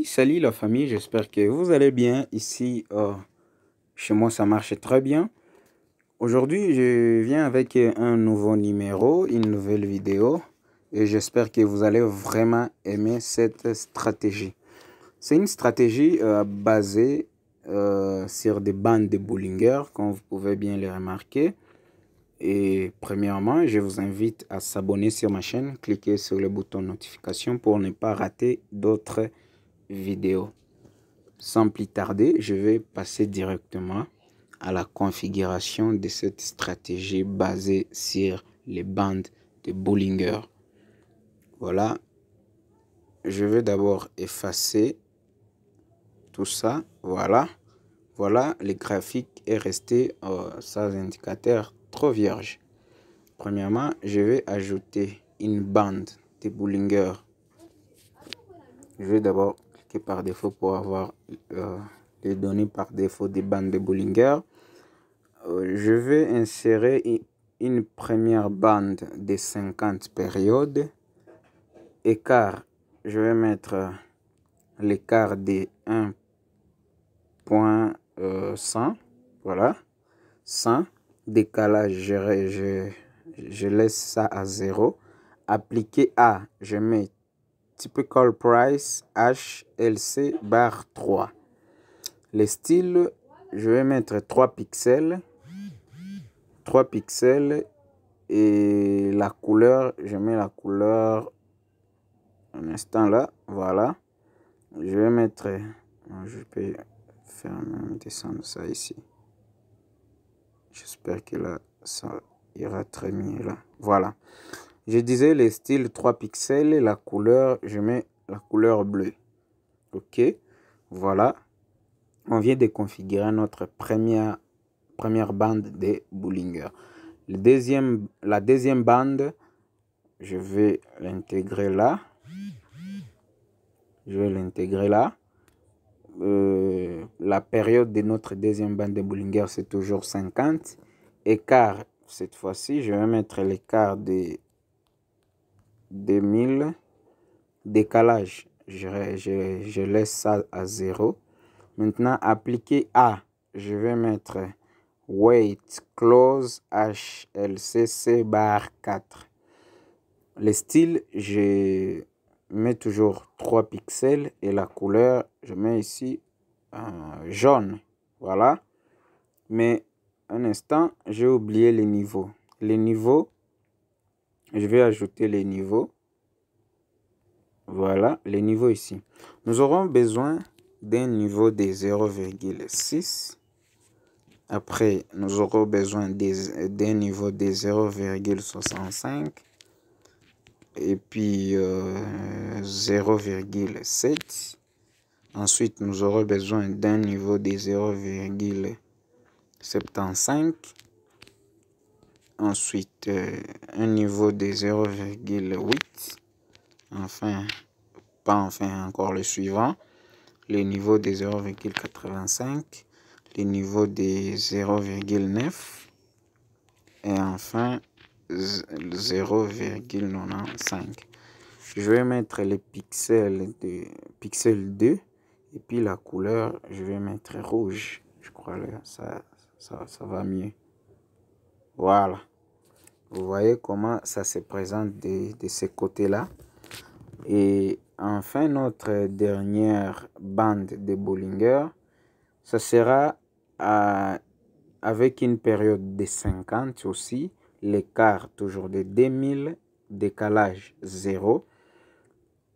Salut la famille, j'espère que vous allez bien. Ici, chez moi, ça marche très bien. Aujourd'hui, je viens avec un nouveau numéro, une nouvelle vidéo, et j'espère que vous allez vraiment aimer cette stratégie. C'est une stratégie basée sur des bandes de Bollinger, comme vous pouvez bien les remarquer. Et premièrement, je vous invite à s'abonner sur ma chaîne, cliquez sur le bouton notification pour ne pas rater d'autres vidéos. Sans plus tarder, je vais passer directement à la configuration de cette stratégie basée sur les bandes de Bollinger. Voilà, je vais d'abord effacer tout ça. Voilà, le graphique est resté sans indicateur trop vierge. Premièrement, je vais ajouter une bande de Bollinger. Je vais d'abord cliquer par défaut pour avoir les données par défaut des bandes de Bollinger. Je vais insérer une première bande de 50 périodes. Écart, je vais mettre l'écart de 1.100. Voilà, 100. Décalage, je laisse ça à 0. Appliquer A, je mets Typical Price HLC bar 3. Les styles, je vais mettre 3 pixels. 3 pixels. Et la couleur, je mets la couleur un instant là. Voilà. Je vais mettre. Je peux faire descendre ça ici. J'espère que là, ça ira très bien là. Voilà. Je disais les styles 3 pixels. La couleur, je mets la couleur bleue. OK. Voilà. On vient de configurer notre première bande de Bollinger. La deuxième bande, je vais l'intégrer là. La période de notre deuxième bande de Bollinger, c'est toujours 50. Écart, cette fois-ci, je vais mettre l'écart de 2000. Décalage, je laisse ça à 0. Maintenant, appliquer A, je vais mettre Weight Close HLCC bar 4. Les styles, je mets toujours 3 pixels et la couleur, je mets ici jaune. Voilà. Mais un instant, j'ai oublié les niveaux. Les niveaux, je vais ajouter les niveaux. Voilà, les niveaux ici. Nous aurons besoin d'un niveau de 0,6. Après, nous aurons besoin d'un niveau de 0,65. Et puis 0,7. Ensuite, nous aurons besoin d'un niveau de 0,75. Ensuite, un niveau de 0,8. Enfin, encore le suivant. Le niveau de 0,85. Le niveau de 0,9. Et enfin, 0,95. Je vais mettre les pixels 2 et puis la couleur, je vais mettre rouge. Je crois que ça va mieux. Voilà. Vous voyez comment ça se présente de ce côté-là. Et enfin, notre dernière bande de Bollinger, ça sera avec une période de 50 aussi. L'écart toujours de 2000, décalage 0.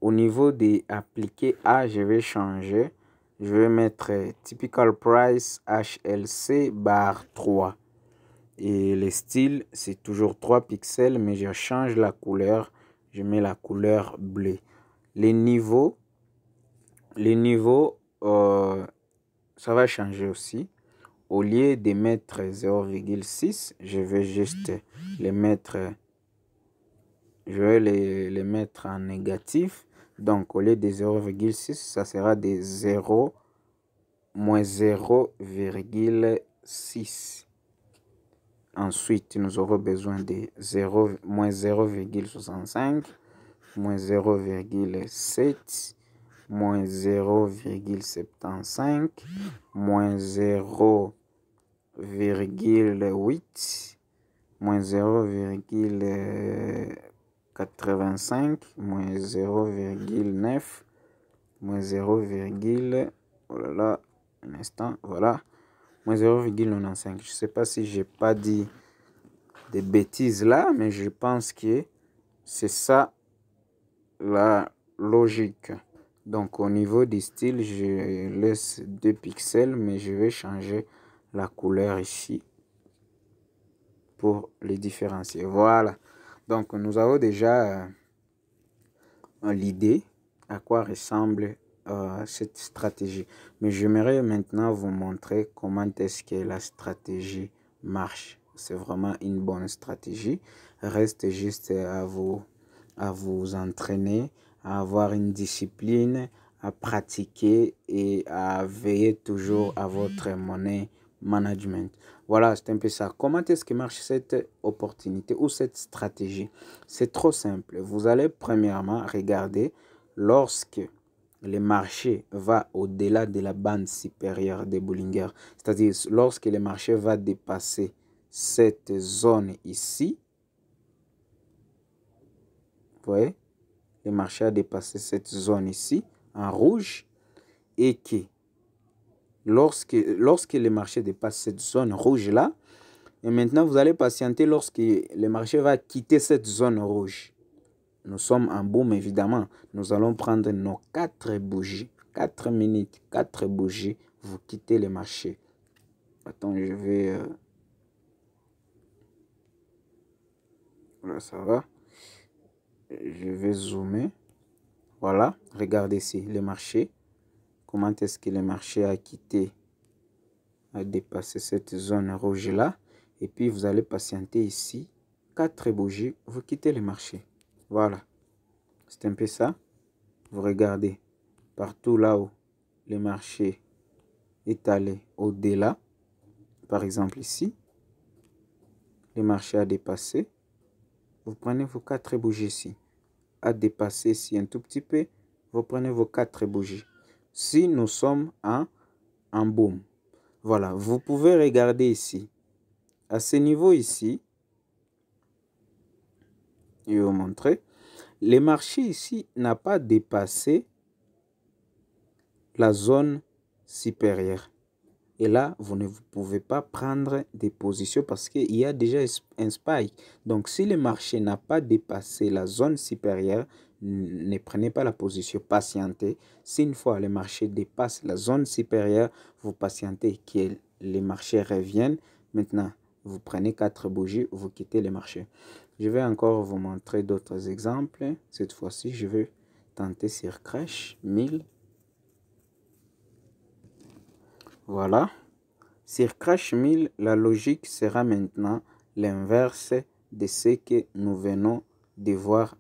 Au niveau des appliqués A, je vais changer. Je vais mettre Typical Price HLC bar 3. Et le style, c'est toujours 3 pixels, mais je change la couleur. Je mets la couleur bleue. Les niveaux, ça va changer aussi. Au lieu de mettre 0,6, je vais juste les mettre. Je vais les mettre en négatif. Donc, au lieu de 0,6, ça sera de 0 moins 0,6. Ensuite, nous aurons besoin de moins 0,65, moins 0,7, moins 0,75, moins 0,8, moins 0,85, moins 0,9, moins 0, oh là là, un instant, voilà, moins 0,95. Je ne sais pas si j'ai pas dit des bêtises là, mais je pense que c'est ça la logique. Donc au niveau du style, je laisse 2 pixels, mais je vais changer la couleur ici pour les différencier. Voilà. Donc nous avons déjà l'idée à quoi ressemble cette stratégie. Mais j'aimerais maintenant vous montrer comment est-ce que la stratégie marche. C'est vraiment une bonne stratégie. Reste juste à vous entraîner, à avoir une discipline, à pratiquer et à veiller toujours à votre money management. Voilà, c'est un peu ça. Comment est-ce que marche cette opportunité ou cette stratégie? C'est trop simple. Vous allez premièrement regarder lorsque le marché va au-delà de la bande supérieure de Bollinger, c'est-à-dire lorsque le marché va dépasser cette zone ici. Vous voyez, le marché a dépassé cette zone ici en rouge et que lorsque le marché dépasse cette zone rouge là, et maintenant vous allez patienter lorsque le marché va quitter cette zone rouge. Nous sommes en boom évidemment. Nous allons prendre nos 4 bougies, 4 minutes, 4 bougies. Vous quittez le marché. Attends, je vais... Là, ça va. Je vais zoomer. Voilà, regardez ici le marché. Comment est-ce que le marché a quitté, a dépassé cette zone rouge là. Et puis vous allez patienter ici. 4 bougies, vous quittez le marché. Voilà. C'est un peu ça. Vous regardez partout là où le marché est allé au-delà. Par exemple ici, le marché a dépassé. Vous prenez vos 4 bougies ici. A dépassé ici un tout petit peu. Vous prenez vos 4 bougies. Si nous sommes en boom. Voilà, vous pouvez regarder ici. À ce niveau ici, je vais vous montrer. Le marché ici n'a pas dépassé la zone supérieure. Et là, vous ne pouvez pas prendre des positions parce qu'il y a déjà un spike. Donc, si le marché n'a pas dépassé la zone supérieure, ne prenez pas la position, patientez. Si une fois le marché dépasse la zone supérieure, vous patientez que les marchés reviennent. Maintenant, vous prenez 4 bougies, vous quittez le marché. Je vais encore vous montrer d'autres exemples. Cette fois-ci, je vais tenter sur Crash 1000. Voilà. Sur Crash 1000, la logique sera maintenant l'inverse de ce que nous venons de voir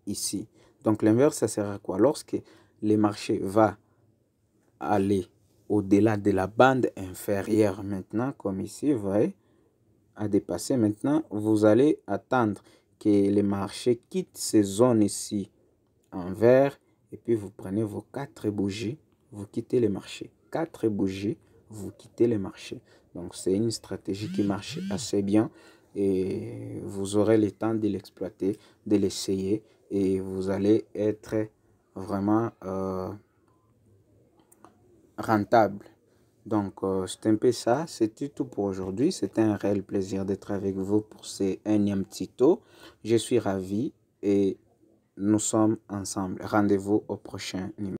ici. Donc l'inverse, ça sera quoi? Lorsque le marché va aller au-delà de la bande inférieure maintenant, comme ici, vous voyez, à dépasser maintenant, vous allez attendre que le marché quitte ces zones ici en vert et puis vous prenez vos 4 bougies, vous quittez le marché. 4 bougies, vous quittez le marché. Donc c'est une stratégie qui marche assez bien et vous aurez le temps de l'exploiter, de l'essayer et vous allez être vraiment rentable. Donc c'est un peu ça, c'était tout pour aujourd'hui. C'était un réel plaisir d'être avec vous pour ces énième tuto. Je suis ravi et nous sommes ensemble. Rendez-vous au prochain numéro.